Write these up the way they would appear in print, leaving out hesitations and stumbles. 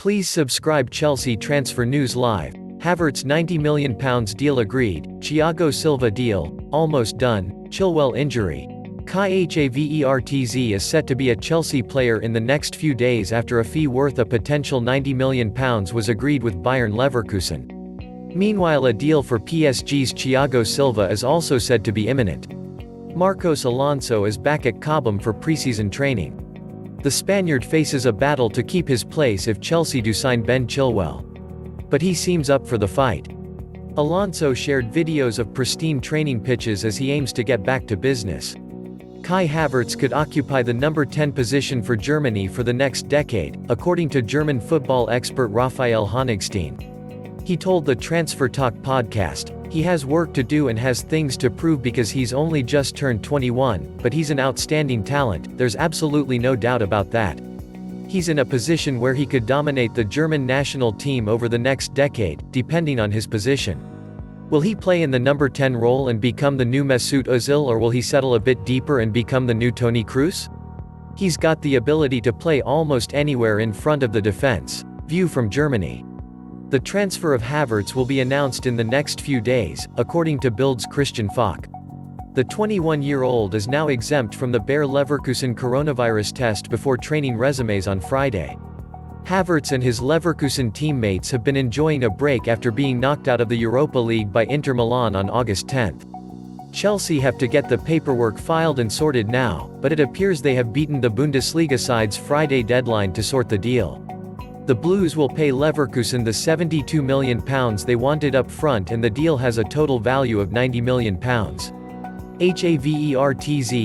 Please subscribe. Chelsea transfer news live. Havertz £90 million deal agreed. Thiago Silva deal, almost done. Chilwell injury. Kai Havertz is set to be a Chelsea player in the next few days after a fee worth a potential £90 million was agreed with Bayern Leverkusen. Meanwhile, a deal for PSG's Thiago Silva is also said to be imminent. Marcos Alonso is back at Cobham for preseason training. The Spaniard faces a battle to keep his place if Chelsea do sign Ben Chilwell. But he seems up for the fight. Alonso shared videos of pristine training pitches as he aims to get back to business. Kai Havertz could occupy the number 10 position for Germany for the next decade, according to German football expert Raphael Honigstein. He told the Transfer Talk podcast, "He has work to do and has things to prove because he's only just turned 21, but he's an outstanding talent, there's absolutely no doubt about that. He's in a position where he could dominate the German national team over the next decade, depending on his position. Will he play in the number 10 role and become the new Mesut Ozil, or will he settle a bit deeper and become the new Toni Kroos? He's got the ability to play almost anywhere in front of the defense." View from Germany. The transfer of Havertz will be announced in the next few days, according to Bild's Christian Falk. The 21-year-old is now exempt from the Bayer Leverkusen coronavirus test before training resumes on Friday. Havertz and his Leverkusen teammates have been enjoying a break after being knocked out of the Europa League by Inter Milan on August 10. Chelsea have to get the paperwork filed and sorted now, but it appears they have beaten the Bundesliga side's Friday deadline to sort the deal. The Blues will pay Leverkusen the £72 million they wanted up front, and the deal has a total value of £90 million. Havertz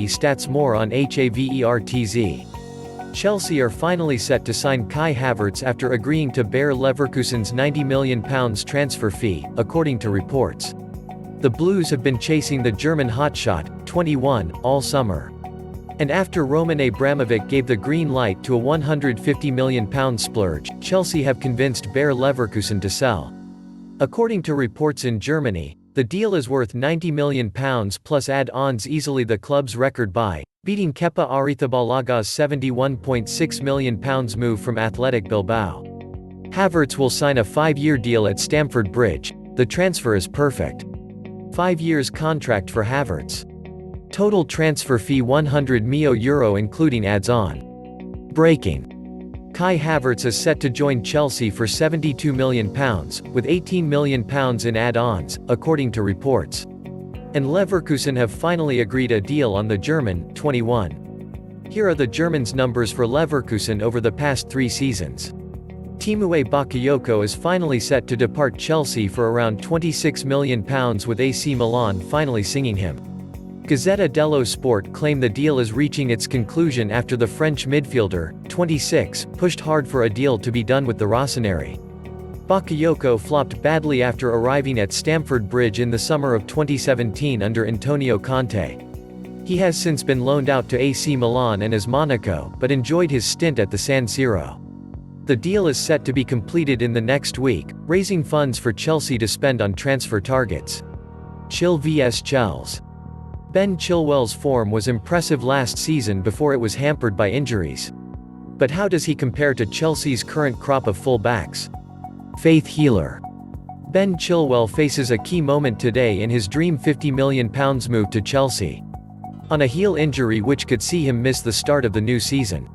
stats. More on Havertz. Chelsea are finally set to sign Kai Havertz after agreeing to Bayer Leverkusen's £90 million transfer fee, according to reports. The Blues have been chasing the German hotshot, 21, all summer. And after Roman Abramovich gave the green light to a £150 million splurge, Chelsea have convinced Bayer Leverkusen to sell. According to reports in Germany, the deal is worth £90 million plus add-ons, easily the club's record buy, beating Kepa Arrizabalaga's £71.6 million move from Athletic Bilbao. Havertz will sign a 5-year deal at Stamford Bridge. The transfer is perfect. 5 years contract for Havertz. Total transfer fee €100 million including adds-on. Breaking. Kai Havertz is set to join Chelsea for £72 million, with £18 million in add-ons, according to reports. And Leverkusen have finally agreed a deal on the German, 21. Here are the German's numbers for Leverkusen over the past 3 seasons. Tiémoué Bakayoko is finally set to depart Chelsea for around £26 million, with AC Milan finally singing him. Gazzetta dello Sport claim the deal is reaching its conclusion after the French midfielder, 26, pushed hard for a deal to be done with the Rossoneri. Bakayoko flopped badly after arriving at Stamford Bridge in the summer of 2017 under Antonio Conte. He has since been loaned out to AC Milan and AS Monaco, but enjoyed his stint at the San Siro. The deal is set to be completed in the next week, raising funds for Chelsea to spend on transfer targets. Chil vs Chels. Ben Chilwell's form was impressive last season before it was hampered by injuries. But how does he compare to Chelsea's current crop of full-backs? Faith Healer. Ben Chilwell faces a key moment today in his dream £50 million move to Chelsea. On a heel injury which could see him miss the start of the new season.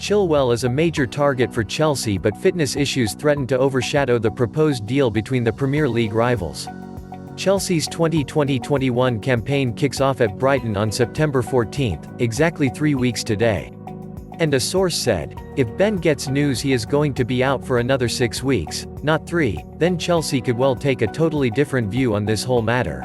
Chilwell is a major target for Chelsea, but fitness issues threaten to overshadow the proposed deal between the Premier League rivals. Chelsea's 2020-21 campaign kicks off at Brighton on September 14, exactly 3 weeks today. And a source said, if Ben gets news he is going to be out for another 6 weeks, not 3, then Chelsea could well take a totally different view on this whole matter.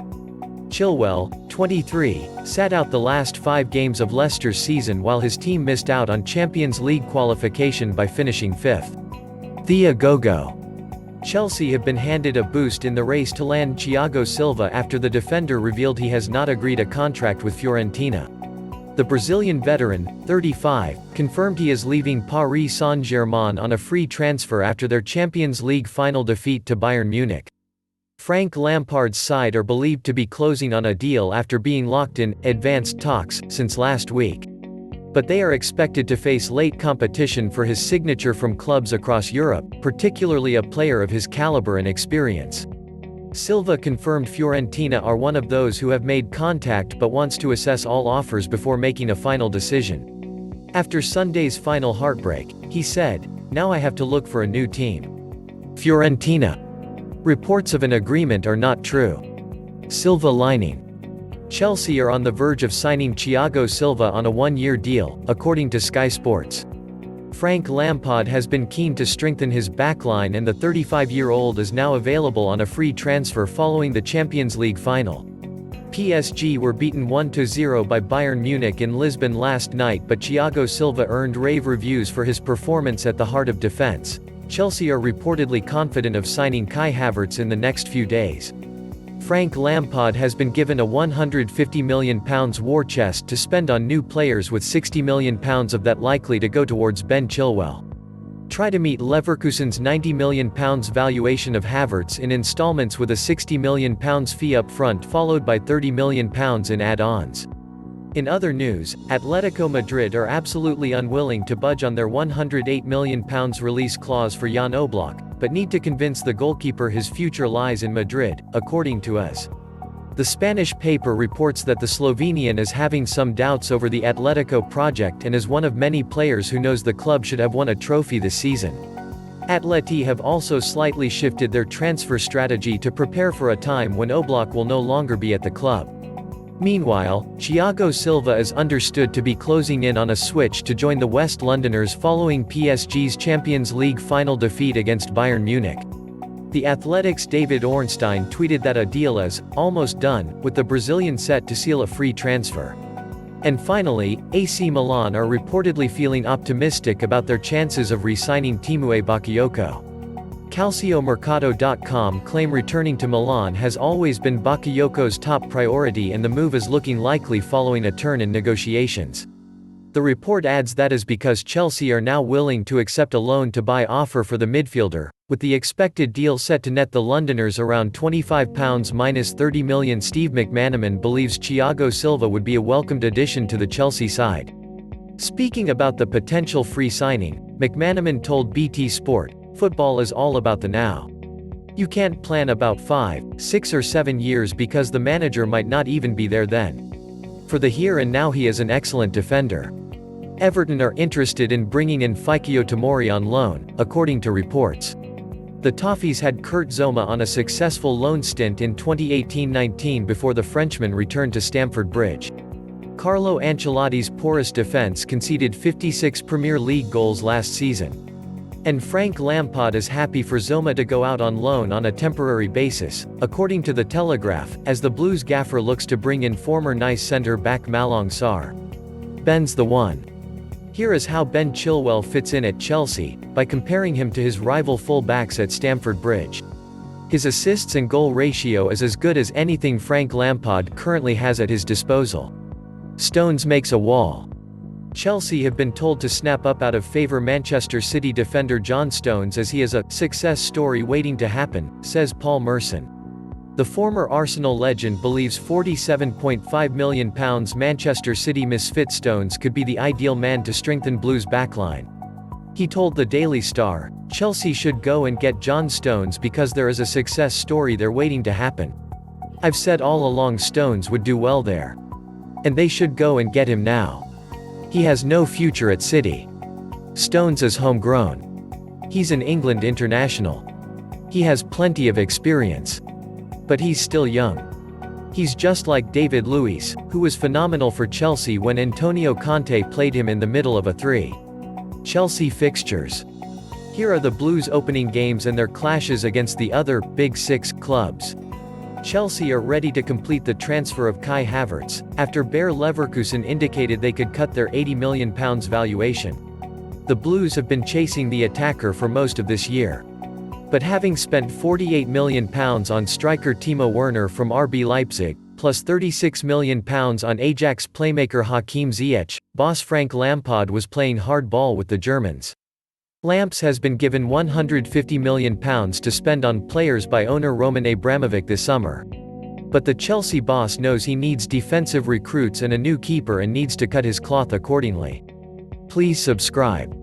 Chilwell, 23, sat out the last 5 games of Leicester's season while his team missed out on Champions League qualification by finishing 5th. Thiago. Chelsea have been handed a boost in the race to land Thiago Silva after the defender revealed he has not agreed a contract with Fiorentina. The Brazilian veteran, 35, confirmed he is leaving Paris Saint-Germain on a free transfer after their Champions League final defeat to Bayern Munich. Frank Lampard's side are believed to be closing on a deal after being locked in advanced talks since last week. But they are expected to face late competition for his signature from clubs across Europe, particularly a player of his caliber and experience. Silva confirmed Fiorentina are one of those who have made contact but wants to assess all offers before making a final decision. After Sunday's final heartbreak, he said, "Now I have to look for a new team." Fiorentina. Reports of an agreement are not true. Silva lining. Chelsea are on the verge of signing Thiago Silva on a one-year deal, according to Sky Sports. Frank Lampard has been keen to strengthen his backline, and the 35-year-old is now available on a free transfer following the Champions League final. PSG were beaten 1-0 by Bayern Munich in Lisbon last night, but Thiago Silva earned rave reviews for his performance at the heart of defense. Chelsea are reportedly confident of signing Kai Havertz in the next few days. Frank Lampard has been given a £150 million war chest to spend on new players, with £60 million of that likely to go towards Ben Chilwell. Try to meet Leverkusen's £90 million valuation of Havertz in installments, with a £60 million fee up front followed by £30 million in add-ons. In other news, Atletico Madrid are absolutely unwilling to budge on their £108 million release clause for Jan Oblak, but need to convince the goalkeeper his future lies in Madrid, according to AS. The Spanish paper reports that the Slovenian is having some doubts over the Atletico project and is one of many players who knows the club should have won a trophy this season. Atleti have also slightly shifted their transfer strategy to prepare for a time when Oblak will no longer be at the club. Meanwhile, Thiago Silva is understood to be closing in on a switch to join the West Londoners following PSG's Champions League final defeat against Bayern Munich. The Athletic's David Ornstein tweeted that a deal is almost done, with the Brazilian set to seal a free transfer. And finally, AC Milan are reportedly feeling optimistic about their chances of re-signing Tiémoué Bakayoko. CalcioMercato.com claim returning to Milan has always been Bakayoko's top priority, and the move is looking likely following a turn in negotiations. The report adds that is because Chelsea are now willing to accept a loan-to-buy offer for the midfielder, with the expected deal set to net the Londoners around £25 minus £30 million. Steve McManaman believes Thiago Silva would be a welcomed addition to the Chelsea side. Speaking about the potential free signing, McManaman told BT Sport, "Football is all about the now. You can't plan about 5, 6 or 7 years because the manager might not even be there then. For the here and now, he is an excellent defender." Everton are interested in bringing in Fikayo Tomori on loan, according to reports. The Toffees had Kurt Zouma on a successful loan stint in 2018-19 before the Frenchman returned to Stamford Bridge. Carlo Ancelotti's porous defense conceded 56 Premier League goals last season. And Frank Lampard is happy for Zouma to go out on loan on a temporary basis, according to The Telegraph, as the Blues gaffer looks to bring in former Nice centre-back Malang Sarr. Ben's the one. Here is how Ben Chilwell fits in at Chelsea, by comparing him to his rival full-backs at Stamford Bridge. His assists and goal ratio is as good as anything Frank Lampard currently has at his disposal. Stones makes a wall. Chelsea have been told to snap up out of favour Manchester City defender John Stones, as he is a success story waiting to happen, says Paul Merson. The former Arsenal legend believes £47.5 million Manchester City misfit Stones could be the ideal man to strengthen Blues' backline. He told the Daily Star, "Chelsea should go and get John Stones because there is a success story there waiting to happen. I've said all along Stones would do well there. And they should go and get him now. He has no future at City. Stones is homegrown. He's an England international. He has plenty of experience. But he's still young. He's just like David Luiz, who was phenomenal for Chelsea when Antonio Conte played him in the middle of a 3. Chelsea fixtures. Here are the Blues' opening games and their clashes against the other Big Six clubs. Chelsea are ready to complete the transfer of Kai Havertz, after Bayer Leverkusen indicated they could cut their £80 million valuation. The Blues have been chasing the attacker for most of this year. But having spent £48 million on striker Timo Werner from RB Leipzig, plus £36 million on Ajax playmaker Hakim Ziyech, boss Frank Lampard was playing hardball with the Germans. Lamps has been given £150 million to spend on players by owner Roman Abramovich this summer. But the Chelsea boss knows he needs defensive recruits and a new keeper and needs to cut his cloth accordingly. Please subscribe.